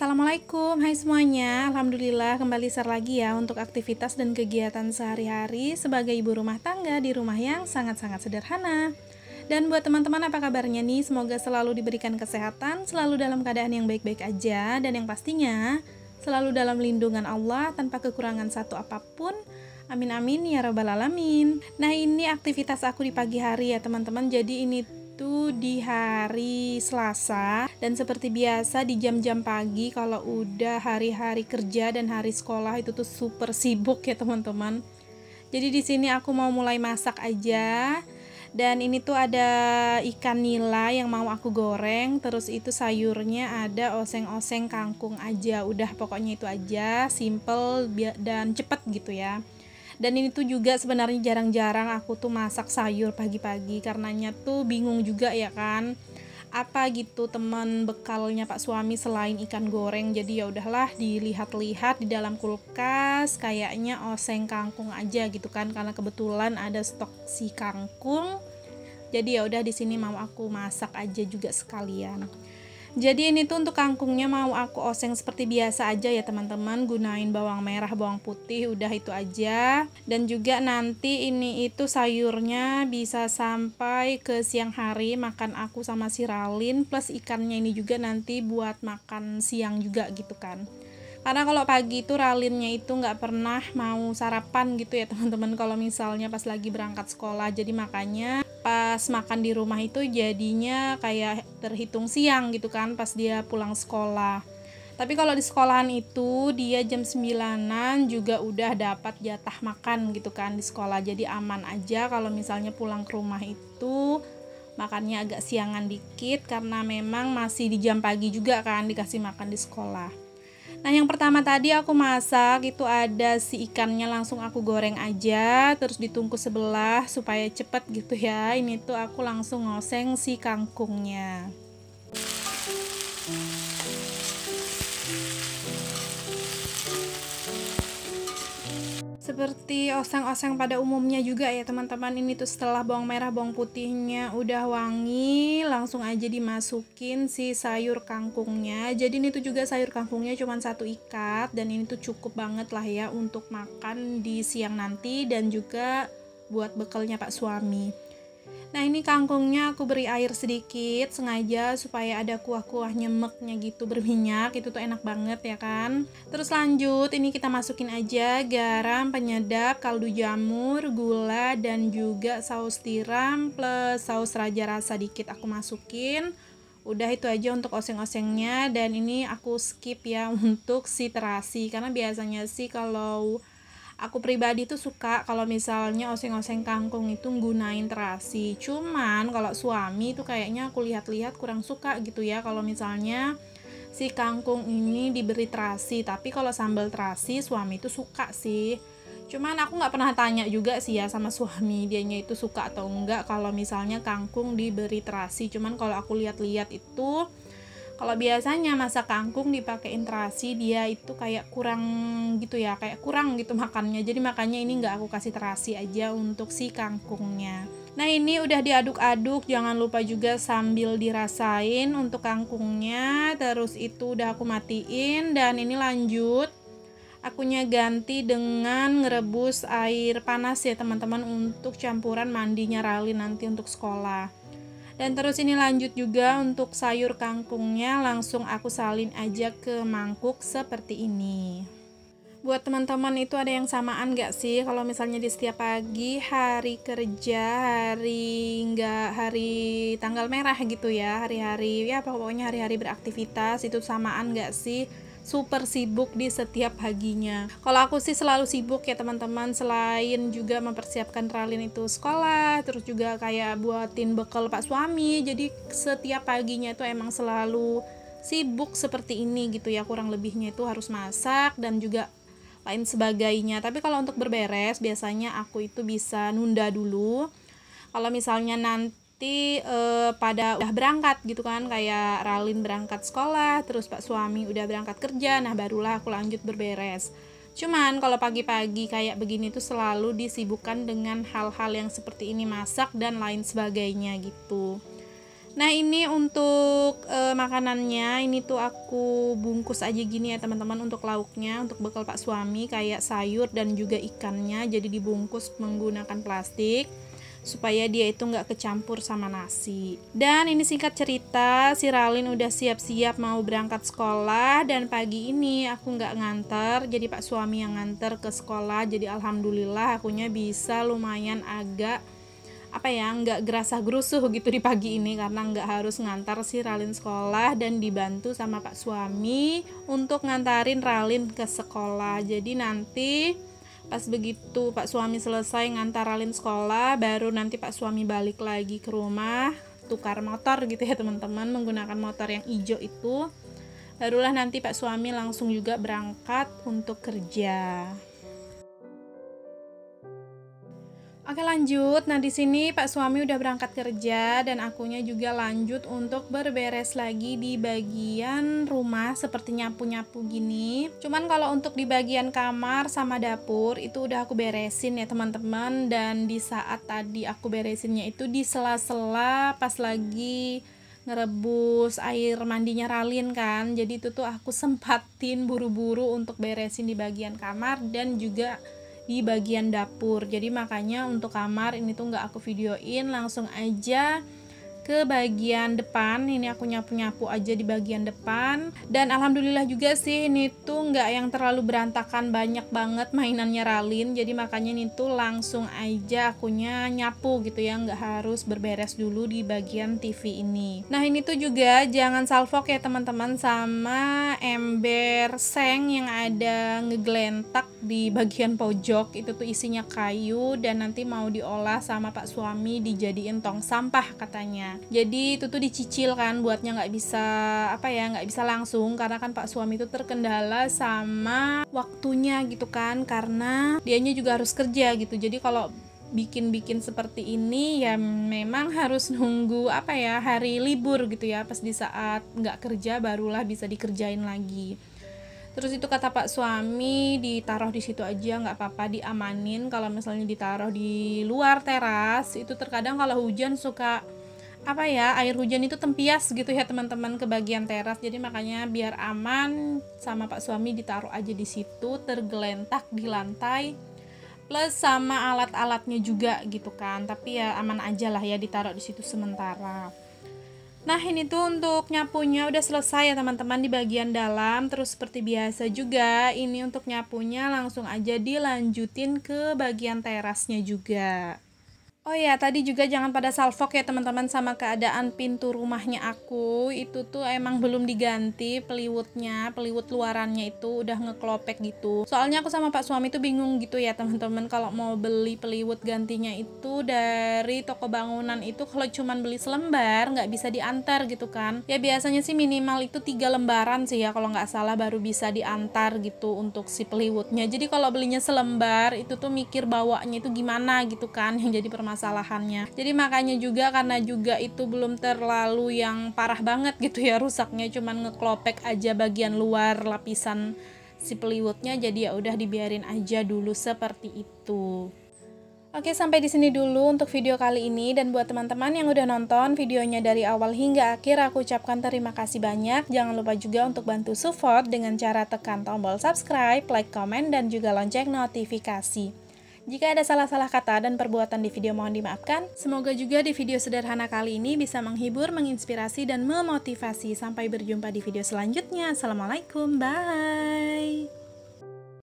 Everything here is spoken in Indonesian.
Assalamualaikum, hai semuanya. Alhamdulillah kembali share lagi ya untuk aktivitas dan kegiatan sehari-hari sebagai ibu rumah tangga di rumah yang sangat-sangat sederhana. Dan buat teman-teman apa kabarnya nih? Semoga selalu diberikan kesehatan, selalu dalam keadaan yang baik-baik aja, dan yang pastinya selalu dalam lindungan Allah tanpa kekurangan satu apapun. Amin amin ya rabbal alamin. Nah, ini aktivitas aku di pagi hari ya teman-teman. Jadi ini tuh di hari Selasa, dan seperti biasa di jam-jam pagi kalau udah hari-hari kerja dan hari sekolah itu tuh super sibuk ya teman-teman. Jadi di sini aku mau mulai masak aja. Dan ini tuh ada ikan nila yang mau aku goreng, terus itu sayurnya ada oseng-oseng kangkung aja. Udah pokoknya itu aja, simple dan cepet gitu ya. Dan ini tuh juga sebenarnya jarang-jarang aku tuh masak sayur pagi-pagi, karenanya tuh bingung juga ya kan. Apa gitu teman bekalnya Pak suami selain ikan goreng. Jadi ya udahlah dilihat-lihat di dalam kulkas, kayaknya oseng kangkung aja gitu kan, karena kebetulan ada stok si kangkung. Jadi ya udah di sini mau aku masak aja juga sekalian. Jadi ini tuh untuk kangkungnya mau aku oseng seperti biasa aja ya teman-teman, gunain bawang merah, bawang putih, udah itu aja. Dan juga nanti ini itu sayurnya bisa sampai ke siang hari makan aku sama si Ralin, plus ikannya ini juga nanti buat makan siang juga gitu kan. Karena kalau pagi itu Ralinnya itu nggak pernah mau sarapan gitu ya teman-teman, kalau misalnya pas lagi berangkat sekolah. Jadi makanya pas makan di rumah itu jadinya kayak terhitung siang gitu kan pas dia pulang sekolah. Tapi kalau di sekolahan itu dia jam 9-an juga udah dapat jatah makan gitu kan di sekolah. Jadi aman aja kalau misalnya pulang ke rumah itu makannya agak siangan dikit, karena memang masih di jam pagi juga kan dikasih makan di sekolah. Nah, yang pertama tadi aku masak itu ada si ikannya, langsung aku goreng aja, terus ditungku sebelah supaya cepet gitu ya. Ini tuh aku langsung ngoseng si kangkungnya. Seperti oseng-oseng pada umumnya juga ya teman-teman, ini tuh setelah bawang merah bawang putihnya udah wangi, langsung aja dimasukin si sayur kangkungnya. Jadi ini tuh juga sayur kangkungnya cuma satu ikat, dan ini tuh cukup banget lah ya untuk makan di siang nanti dan juga buat bekalnya Pak suami. Nah, ini kangkungnya aku beri air sedikit sengaja supaya ada kuah-kuah nyemeknya gitu berminyak, itu tuh enak banget ya kan. Terus lanjut ini kita masukin aja garam, penyedap, kaldu jamur, gula, dan juga saus tiram plus saus raja rasa dikit aku masukin. Udah itu aja untuk oseng-osengnya, dan ini aku skip ya untuk si terasi, karena biasanya sih kalau aku pribadi tuh suka kalau misalnya oseng-oseng kangkung itu gunain terasi. Cuman kalau suami tuh kayaknya aku lihat-lihat kurang suka gitu ya kalau misalnya si kangkung ini diberi terasi. Tapi kalau sambal terasi suami itu suka sih. Cuman aku nggak pernah tanya juga sih ya sama suami, dianya itu suka atau enggak kalau misalnya kangkung diberi terasi. Cuman kalau aku lihat-lihat itu, kalau biasanya masak kangkung dipakein terasi, dia itu kayak kurang gitu ya, kayak kurang gitu makannya. Jadi makanya ini nggak aku kasih terasi aja untuk si kangkungnya. Nah, ini udah diaduk-aduk, jangan lupa juga sambil dirasain untuk kangkungnya. Terus itu udah aku matiin, dan ini lanjut akunya ganti dengan ngerebus air panas ya teman-teman untuk campuran mandinya Ralin nanti untuk sekolah. Dan terus ini lanjut juga untuk sayur kangkungnya, langsung aku salin aja ke mangkuk seperti ini. Buat teman-teman itu ada yang samaan gak sih kalau misalnya di setiap pagi hari kerja, hari tanggal merah gitu ya, hari-hari ya pokoknya hari-hari beraktivitas itu samaan gak sih? Super sibuk di setiap paginya. Kalau aku sih selalu sibuk ya teman-teman, selain juga mempersiapkan Ralin itu sekolah, terus juga kayak buatin bekal Pak suami. Jadi setiap paginya itu emang selalu sibuk seperti ini gitu ya, kurang lebihnya itu harus masak dan juga lain sebagainya. Tapi kalau untuk berberes biasanya aku itu bisa nunda dulu. Kalau misalnya nanti pada udah berangkat gitu kan, kayak Ralin berangkat sekolah, terus Pak suami udah berangkat kerja, nah barulah aku lanjut berberes. Cuman kalau pagi-pagi kayak begini tuh selalu disibukkan dengan hal-hal yang seperti ini, masak dan lain sebagainya gitu. Nah ini untuk makanannya, ini tuh aku bungkus aja gini ya teman-teman untuk lauknya, untuk bekal Pak suami kayak sayur dan juga ikannya, jadi dibungkus menggunakan plastik supaya dia itu nggak kecampur sama nasi. Dan ini singkat cerita, si Ralin udah siap-siap mau berangkat sekolah, dan pagi ini aku nggak nganter, jadi Pak suami yang nganter ke sekolah. Jadi alhamdulillah akunya bisa lumayan agak nggak gerasa gerusuh gitu di pagi ini, karena nggak harus ngantar si Ralin sekolah dan dibantu sama Pak suami untuk ngantarin Ralin ke sekolah. Jadi nanti pas begitu Pak suami selesai ngantar Ralin sekolah, baru nanti Pak suami balik lagi ke rumah tukar motor gitu ya teman-teman, menggunakan motor yang hijau itu. Barulah nanti Pak suami langsung juga berangkat untuk kerja. Oke lanjut, nah di sini Pak suami udah berangkat kerja dan akunya juga lanjut untuk berberes lagi di bagian rumah seperti nyapu-nyapu gini. Cuman kalau untuk di bagian kamar sama dapur itu udah aku beresin ya teman-teman, dan di saat tadi aku beresinnya itu di sela-sela pas lagi ngerebus air mandinya Ralin kan, jadi itu tuh aku sempatin buru-buru untuk beresin di bagian kamar dan juga di bagian dapur. Jadi makanya untuk kamar ini tuh nggak aku videoin, langsung aja ke bagian depan. Ini aku nyapu-nyapu aja di bagian depan, dan alhamdulillah juga sih ini tuh nggak yang terlalu berantakan, banyak banget mainannya Ralin. Jadi makanya ini tuh langsung aja akunya nyapu gitu ya, nggak harus berberes dulu di bagian TV ini. Nah ini tuh juga jangan salfok ya teman-teman sama ember seng yang ada ngeglentak di bagian pojok. Itu tuh isinya kayu dan nanti mau diolah sama Pak suami dijadiin tong sampah katanya. Jadi itu tuh dicicil kan, buatnya nggak bisa langsung, karena kan Pak suami itu terkendala sama waktunya gitu kan, karena dianya juga harus kerja gitu. Jadi kalau bikin seperti ini ya memang harus nunggu hari libur gitu ya, pas di saat nggak kerja barulah bisa dikerjain lagi. Terus itu kata Pak suami ditaruh di situ aja nggak apa-apa, diamanin. Kalau misalnya ditaruh di luar teras itu terkadang kalau hujan suka air hujan itu tempias gitu ya teman-teman ke bagian teras. Jadi makanya biar aman sama Pak suami ditaruh aja di situ, tergelentak di lantai, plus sama alat-alatnya juga gitu kan. Tapi ya aman aja lah ya ditaruh di situ sementara. Nah ini tuh untuk nyapunya udah selesai ya teman-teman di bagian dalam. Terus seperti biasa juga ini untuk nyapunya langsung aja dilanjutin ke bagian terasnya juga. Oh ya, tadi juga jangan pada salfok ya teman-teman sama keadaan pintu rumahnya aku. Itu tuh emang belum diganti peliwutnya, peliwut luarannya itu udah ngeklopek gitu. Soalnya aku sama Pak suami tuh bingung gitu ya teman-teman, kalau mau beli peliwut gantinya itu dari toko bangunan itu kalau cuman beli selembar nggak bisa diantar gitu kan. Ya biasanya sih minimal itu 3 lembaran sih ya kalau nggak salah baru bisa diantar gitu untuk si peliwutnya. Jadi kalau belinya selembar itu tuh mikir bawanya itu gimana gitu kan, yang jadi permasalahannya. Jadi makanya juga karena juga itu belum terlalu yang parah banget gitu ya rusaknya, cuman ngeklopek aja bagian luar lapisan si peliwutnya, jadi ya udah dibiarin aja dulu seperti itu. Oke, sampai di sini dulu untuk video kali ini, dan buat teman-teman yang udah nonton videonya dari awal hingga akhir, aku ucapkan terima kasih banyak. Jangan lupa juga untuk bantu support dengan cara tekan tombol subscribe, like, komen, dan juga lonceng notifikasi. Jika ada salah-salah kata dan perbuatan di video mohon dimaafkan. Semoga juga di video sederhana kali ini bisa menghibur, menginspirasi, dan memotivasi. Sampai berjumpa di video selanjutnya. Assalamualaikum, bye!